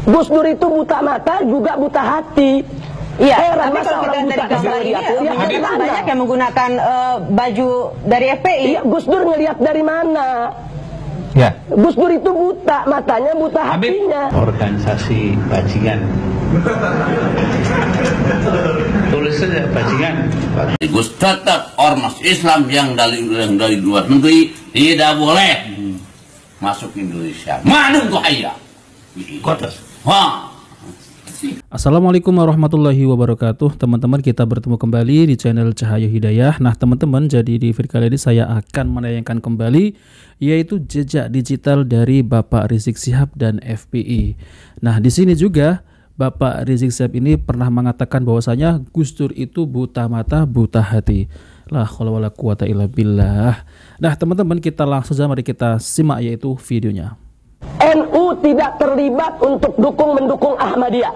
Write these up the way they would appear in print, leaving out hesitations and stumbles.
Gus Dur itu buta mata juga buta hati. Iya, tapi kalau kita dari gambar ini banyak yang menggunakan baju dari FPI. Iya, Gus Dur ngelihat dari mana? Ya. Gus Dur itu buta matanya, buta hatinya. Organisasi bajingan. Tulis saja bajingan. Gus tetap ormas Islam yang dari luar negeri tidak boleh masuk Indonesia. Mana bahaya? Kotas. Wah. Assalamualaikum warahmatullahi wabarakatuh. Teman-teman, kita bertemu kembali di channel Cahaya Hidayah. Nah teman-teman, jadi di video kali ini saya akan menayangkan kembali yaitu jejak digital dari Bapak Rizik Syihab dan FPI. Nah di sini juga Bapak Rizik Syihab ini pernah mengatakan bahwasanya Gus Dur itu buta mata buta hati. La haula wala quwata illa billah. Nah teman-teman, kita langsung saja mari kita simak yaitu videonya. NU tidak terlibat untuk mendukung Ahmadiyah.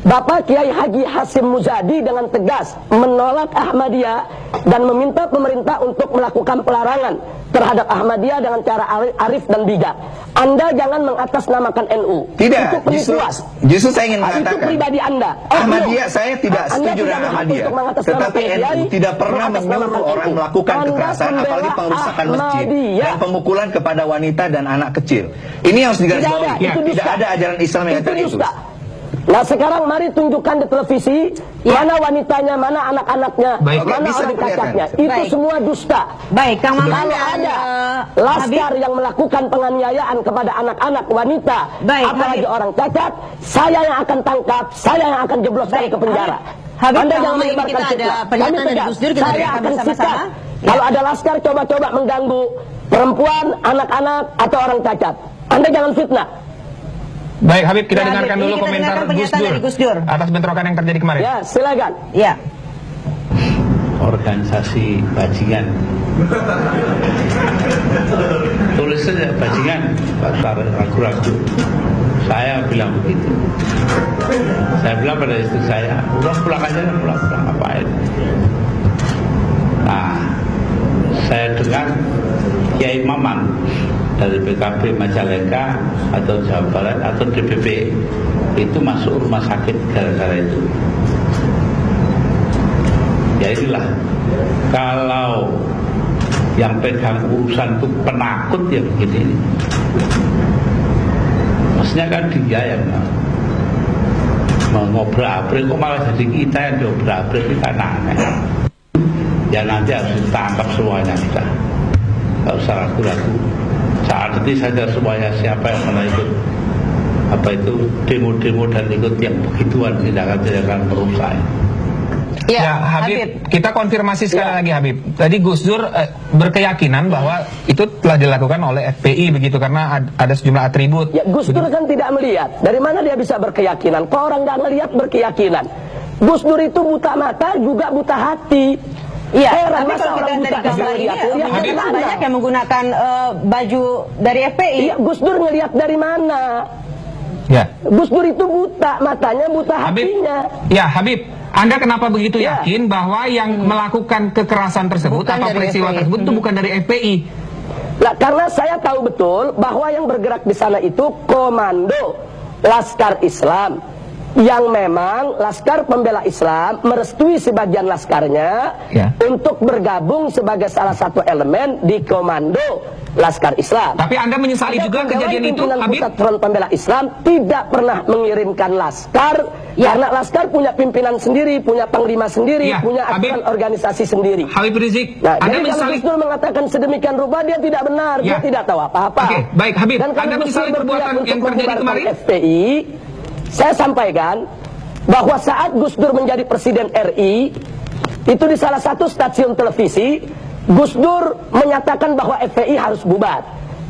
Bapak Kiai Haji Hashim Muzadi dengan tegas menolak Ahmadiyah dan meminta pemerintah untuk melakukan pelarangan terhadap Ahmadiyah dengan cara arif dan bijak. Anda jangan mengatasnamakan NU. Tidak, justru saya ingin mengatakan itu pribadi Anda. Ahmadiyah, saya tidak setuju dengan Ahmadiyah. Tetapi NU tidak pernah menyuruh orang melakukan kekerasan, apalagi pengerusakan masjid dan pemukulan kepada wanita dan anak kecil. Ini harus digarisbawahi. Tidak ada ajaran Islam yang seperti itu. Nah sekarang mari tunjukkan di televisi mana wanitanya, mana anak-anaknya, mana orang cacatnya. Itu semua dusta. Baik, Kang Maman, kalau ada laskar yang melakukan penganiayaan kepada anak-anak, wanita, apalagi orang cacat, saya yang akan tangkap, saya yang akan jebloskan ke penjara. Anda jangan menyebarkan fitnah. Kami tegas, saya akan sikat. Kalau ada laskar coba-coba mengganggu perempuan, anak-anak, atau orang cacat, Anda jangan fitnah. Baik, Habib, kita dengarkan dulu komentar Gus Dur atas bentrokan yang terjadi kemarin. Ya, silakan. Ya. Organisasi bajingan. Tulis saja bajingan, ragu-ragu. Saya bilang begitu. Saya bilang pada istri saya, udah pulang aja, pulang ngapain? Nah, saya dengar Kiai Maman dari PKB Majalengka atau Jawa Barat atau DPP itu masuk rumah sakit gara-gara itu. Ya inilah, kalau yang pegang urusan itu penakut ya begini. Maksudnya kan dia yang mengobrak-abrik, kok malah jadi kita yang diobrak-abrik, kita aneh. Ya nanti harus ditangkap semuanya kita. Gak usah ragu-ragu. Saat ini saja semuanya siapa yang pernah ikut demo-demo dan ikut yang begituan tindakan-tindakan merusak. Ya, Habib, kita konfirmasi sekali lagi, Habib. Tadi Gus Dur berkeyakinan bahwa itu telah dilakukan oleh FPI begitu karena ada sejumlah atribut. Ya, Gus Dur kan tidak melihat. Dari mana dia bisa berkeyakinan? Kok orang nggak melihat berkeyakinan? Gus Dur itu buta mata juga buta hati. Iya, tapi kalau kita dari gambar ini banyak yang menggunakan baju dari FPI. Iya, Gus Dur ngelihat dari mana? Ya. Gus Dur itu buta matanya, buta hatinya. Ya, Habib, Anda kenapa begitu yakin bahwa yang melakukan kekerasan tersebut atau peristiwa tersebut itu bukan dari FPI? Nah, karena saya tahu betul bahwa yang bergerak di sana itu komando Laskar Islam, yang memang Laskar Pembela Islam merestui sebagian laskarnya untuk bergabung sebagai salah satu elemen di komando Laskar Islam. Tapi Anda menyesali juga kejadian itu, Habib? Pusat Front Pembela Islam tidak pernah mengirimkan laskar karena laskar punya pimpinan sendiri, punya panglima sendiri, punya aturan organisasi sendiri. Habib Rizik, nah, Anda jadi menyesali? kalau mengatakan sedemikian rupa, dia tidak benar, dia tidak tahu apa-apa. Oke, baik, Habib. Dan Anda menyesali perbuatan yang terjadi kemarin? FPI, saya sampaikan bahwa saat Gus Dur menjadi Presiden RI, itu di salah satu stasiun televisi, Gus Dur menyatakan bahwa FPI harus bubar.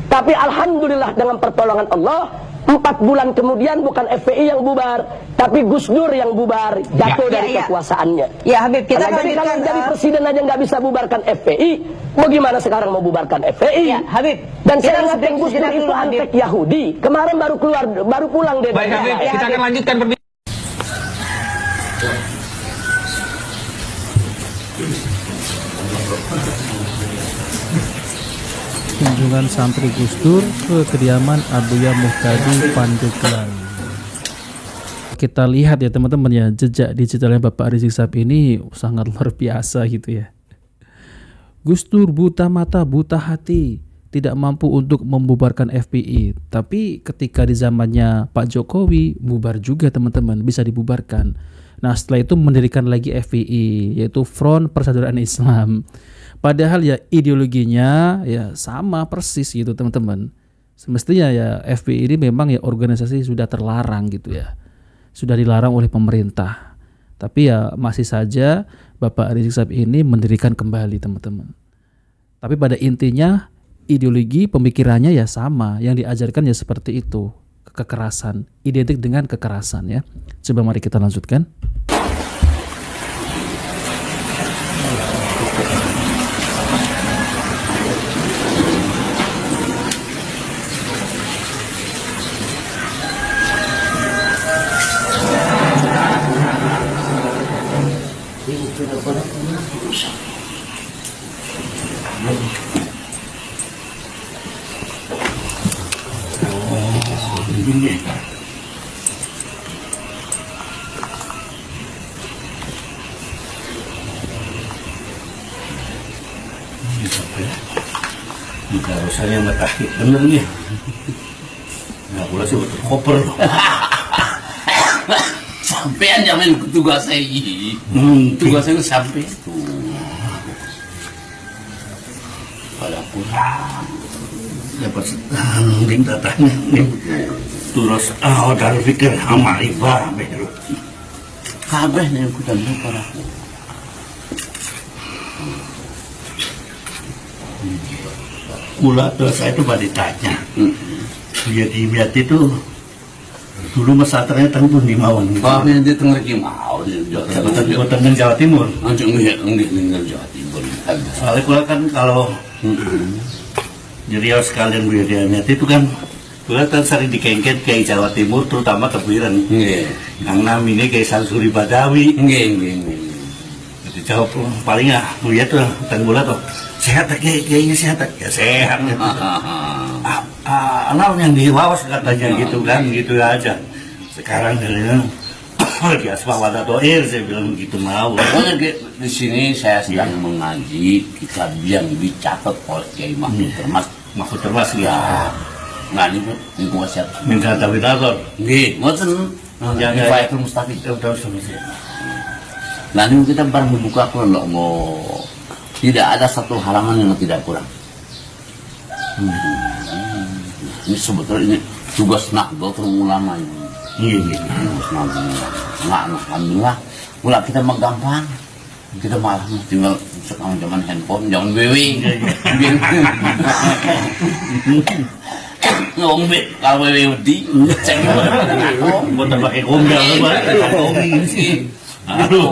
Tapi alhamdulillah dengan pertolongan Allah, 4 bulan kemudian bukan FPI yang bubar, tapi Gus Dur yang bubar, jatuh dari kekuasaannya. Ya, Habib, kita jadi kalau jadi presiden aja nggak bisa bubarkan FPI, bagaimana sekarang mau bubarkan FPI? Ya, Habib. Dan saya ingatkan Gus Dur itu antek Yahudi. Kemarin baru pulang dari Baik, Habib, kita akan lanjutkan perbincangan. Kunjungan santri Gus Dur ke kediaman Abuya Muhtadi Pandeglang. Kita lihat ya teman-teman ya, jejak digitalnya Bapak Rizik Syihab ini sangat luar biasa gitu ya. Gus Dur buta mata, buta hati, tidak mampu untuk membubarkan FPI. Tapi ketika di zamannya Pak Jokowi, bubar juga teman-teman, bisa dibubarkan. Nah setelah itu mendirikan lagi FPI, yaitu Front Persaudaraan Islam. Padahal ya ideologinya ya sama persis gitu teman-teman. Semestinya ya FPI ini memang ya organisasi sudah terlarang gitu ya. Sudah dilarang oleh pemerintah. Tapi ya masih saja Bapak Rizik Syihab ini mendirikan kembali teman-teman. Tapi pada intinya ideologi pemikirannya ya sama. Yang diajarkan ya seperti itu. Kekerasan. Identik dengan kekerasan ya. Coba mari kita lanjutkan. Kalau saya matahari bener nih, nggak boleh sih betul koper. Sampean jamin tugas saya ini, tugas saya sampai itu. Walaupun dapat ding datanya, terus dan pikir amarifah betul. Kabeh nih aku dan para. Mula terus saya itu baru ditanya, biat itu dulu pesantrennya tengah di Mawon. Oh, ini tengah di Mawon, tengah Jawa Timur. Tengah Jawa Timur. Soalnya pula kan kalau jadi sekalian biadanya itu kan, pula kan sering dikengket kayak Jawa Timur, terutama Kebuiran. Yang namanya kayak Sansuri Badawi. Jadi jawab paling lihat tuh tengah tuh. Sehat kayaknya sehat ya sehat gitu. Anal yang dilawas katanya gitu kan gitu aja. Sekarang katanya di asbah wadah doir saya bilang gitu mau. Di sini saya sedang mengaji kitab yang dicatat oleh Kiai Mahfud Termas ya. Nggak nih gua siap. Minta tawidator. Nggih, ngoten. Yang Fayatul Mustaqim. Nanti kita bareng membuka Quran mau. Tidak ada satu halaman yang tidak kurang. Ini sebetulnya ini tugas Nahdlatul Ulama ini. Iya. Alhamdulillah. Mula kita mah gampang. Kita malah tinggal sekarang zaman handphone, jangan BW. Ngombe kalau BW wedi, cek buat pakai gombel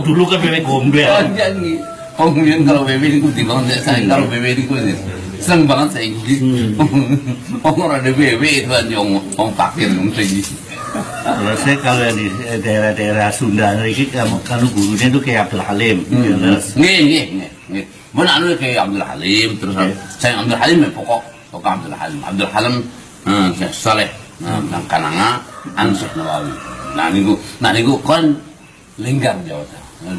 dulu kan BW gombel. Kemudian kalau BB ini gue tinggal saya kalau BB ini gue seneng banget saya ini. Orang ada BB itu aja orang fakir gitu. Kalau saya kalau di daerah-daerah Sunda ini kalau gurunya itu kayak Abdul Halim. Nih. Mana anu kayak Abdul Halim terus saya Abdul Halim ya pokok Abdul Halim Syekh Saleh nang kananga Syekh Nawawi. Nah niku kan linggar Jawa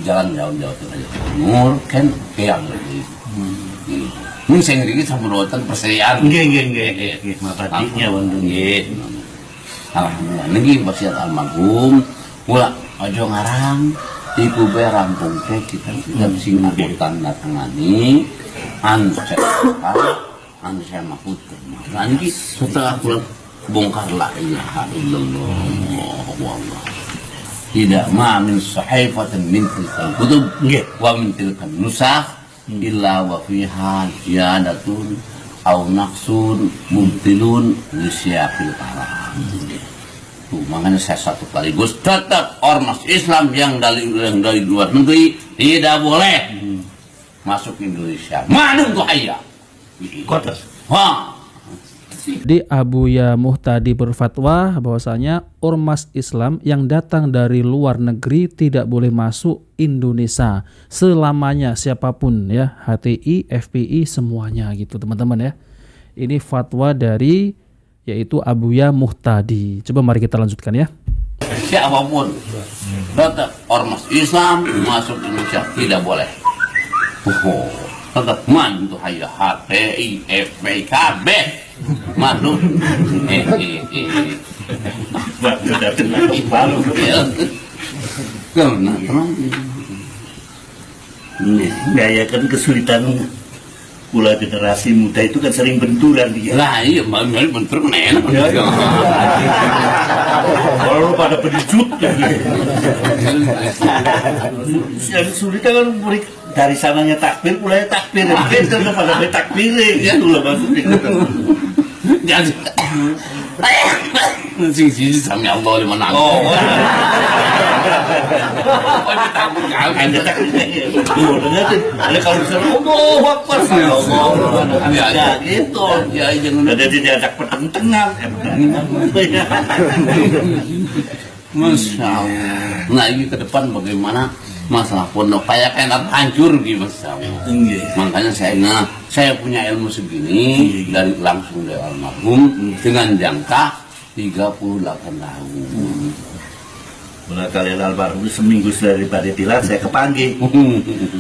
jalan jauh-jauh aja. Nur kan kayak gitu. Mun sing iki sampeyan perserian. Nggih. Mapatinya wonten nggih. Alhamdulillah niki wasiat almarhum mula aja ngarang iku bae rampung teh kita sing tanda tangani an saya Mahfud. Nah niki setelah kula bongkar la ilaha illallah wallah. Tidak min sahifatin min tilkal kutub wa min tilkal nusakh illa wa fiha ziyadatun aw naqsun mubtilun li siyaqil kalam. Makanya saya satu kaligus tetap ormas Islam yang dari luar negeri tidak boleh masuk Indonesia. Madung ayah. Kotas. Wah. Di Abuya Muhtadi berfatwa bahwasanya ormas Islam yang datang dari luar negeri tidak boleh masuk Indonesia selamanya, siapapun ya, HTI, FPI semuanya gitu teman-teman ya. Ini fatwa dari yaitu Abuya Muhtadi. Coba mari kita lanjutkan ya. siapapun tetap ormas Islam masuk Indonesia tidak boleh. Tetap mantu hayya HTI FPKB masuk. Karena gaya kan kesulitan pula generasi muda itu kan sering benturan dia. Lah iya, malah bentur enak. Kalau pada penjut yang sulit kan dari sananya takbir pula takbir itu pada takbir itu lah maksudnya. Jadi sing sami Allah di mana? Oh. Takut kan? Ada takut. Ada kalau misalnya Allah Akbar. Ya gitu. Ya jangan ada diajak pertentangan. Masya Allah. Nah ini ke depan bagaimana masalah pondok kayak hancur gitu Mas. Makanya saya punya ilmu segini dari langsung dari almarhum dengan jangka 38 tahun. Mulai kalian almarhum seminggu daripada tilar saya kepanggil.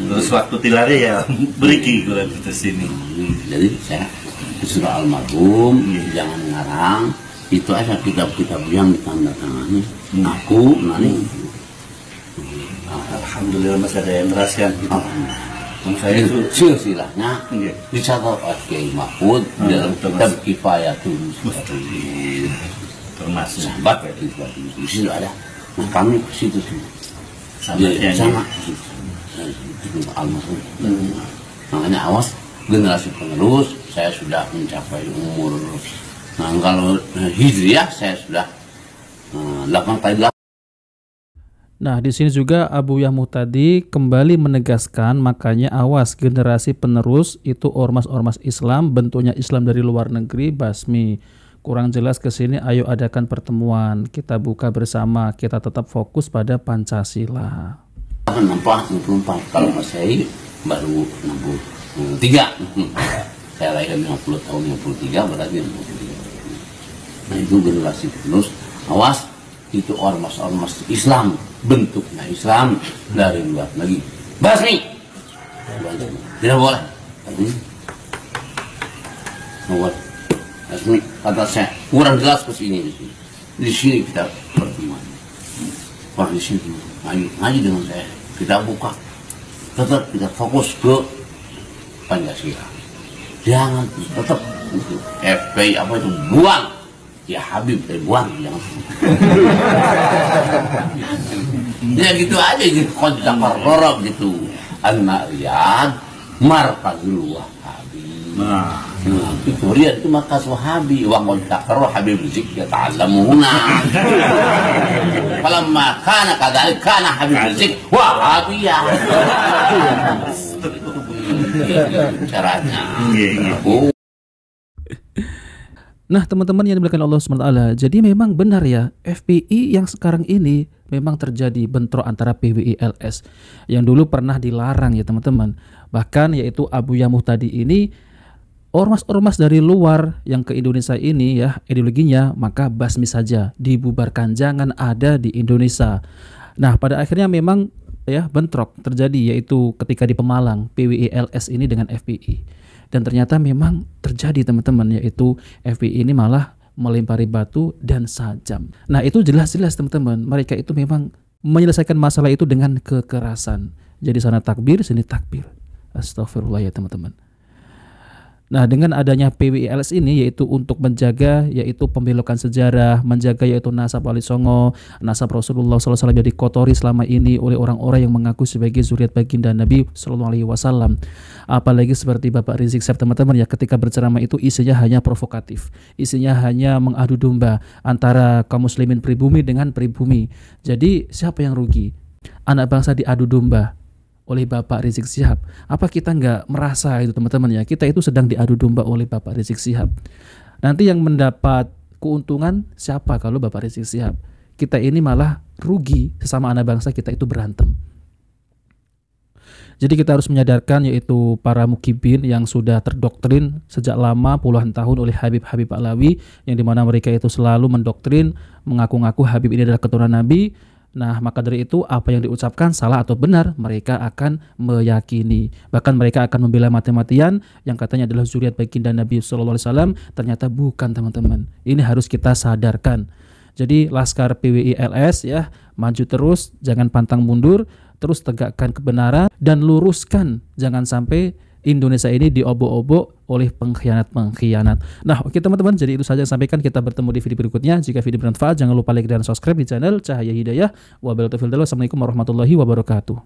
Terus waktu tilarnya ya beriki kurang ke sini. Jadi saya disuruh almarhum jangan ngarang itu aja kitab-kitab yang ditandatangani. Aku nanti alhamdulillah masih ada yang meraskan. Saya itu silsilahnya dicatat oleh Kiai Mahfud dalam kitab Kifayatul Mustaqim. Termasuk sahabat di situ ada. Nah kami ke situ semua. Sama almarhum. Makanya awas generasi penerus saya sudah mencapai umur. Nah kalau hijriah saya sudah 8 kali. Nah, di sini juga Abu Yahya tadi kembali menegaskan, makanya awas generasi penerus itu ormas-ormas Islam, bentuknya Islam dari luar negeri, basmi. Kurang jelas ke sini, ayo adakan pertemuan, kita buka bersama, kita tetap fokus pada Pancasila. 64 kalau Masehi baru 63. Saya lahir 50 tahun 63 berarti 63. Nah, itu generasi penerus, awas itu ormas-ormas Islam, bentuknya Islam dari luar negeri. Basmi, tidak boleh. Tidak boleh. Basmi, kata saya kurang jelas ke sini. Di sini kita pertemuan. Wah di sini ngaji dengan saya, kita buka, tetap kita fokus ke Pancasila. Jangan tetap FPI apa itu buang. Ya Habib, buang jangan. Ya gitu aja gitu, kontak kororok gitu. An-Nariyad Markazul Wahabi. Nah, itu Riyad itu markaz Wahabi. Wa kontak kororok Habib Rizik ya ta'allamuna. Falamma kana kadzalik kana Habib Rizik Wahabiyah. Caranya. Nah teman-teman yang dimuliakan Allah SWT, jadi memang benar ya, FPI yang sekarang ini memang terjadi bentrok antara PWI LS yang dulu pernah dilarang ya teman-teman. Bahkan yaitu Abu Yahya tadi ini, ormas-ormas dari luar yang ke Indonesia ini ya, ideologinya maka basmi saja, dibubarkan, jangan ada di Indonesia. Nah pada akhirnya memang ya bentrok terjadi, yaitu ketika di Pemalang PWI LS ini dengan FPI. Dan ternyata memang terjadi teman-teman, yaitu FPI ini malah melempari batu dan sajam. Nah itu jelas-jelas teman-teman, mereka itu memang menyelesaikan masalah itu dengan kekerasan. Jadi sana takbir, sini takbir. Astagfirullah ya teman-teman. Nah dengan adanya PWILS ini yaitu untuk menjaga yaitu pembelokan sejarah, menjaga yaitu nasab Wali Songo, nasab Rasulullah SAW yang dikotori selama ini oleh orang-orang yang mengaku sebagai zuriat baginda Nabi SAW. Apalagi seperti Bapak Rizik Syihab teman-teman ya, ketika berceramah itu isinya hanya provokatif, isinya hanya mengadu domba antara kaum muslimin pribumi dengan pribumi. Jadi siapa yang rugi? Anak bangsa diadu domba oleh Bapak Rizik Syihab. Apa kita nggak merasa itu teman-teman ya, kita itu sedang diadu domba oleh Bapak Rizik Syihab. Nanti yang mendapat keuntungan siapa kalau Bapak Rizik Syihab? Kita ini malah rugi, sesama anak bangsa kita itu berantem. Jadi kita harus menyadarkan yaitu para mukibin yang sudah terdoktrin sejak lama puluhan tahun oleh Habib-Habib Alawi, yang dimana mereka itu selalu mendoktrin mengaku-ngaku Habib ini adalah keturunan Nabi. Nah, maka dari itu apa yang diucapkan salah atau benar mereka akan meyakini. Bahkan mereka akan membela mati-matian yang katanya adalah zuriat baginda Nabi SAW. Ternyata bukan, teman-teman. Ini harus kita sadarkan. Jadi Laskar PWI LS ya, maju terus, jangan pantang mundur, terus tegakkan kebenaran dan luruskan, jangan sampai Indonesia ini diobok-obok oleh pengkhianat-pengkhianat. Nah, oke teman-teman, jadi itu saja yang sampaikan. Kita bertemu di video berikutnya. Jika video bermanfaat, jangan lupa like dan subscribe di channel Cahaya Hidayah. Wabillahi taufiq. Wassalamualaikum warahmatullahi wabarakatuh.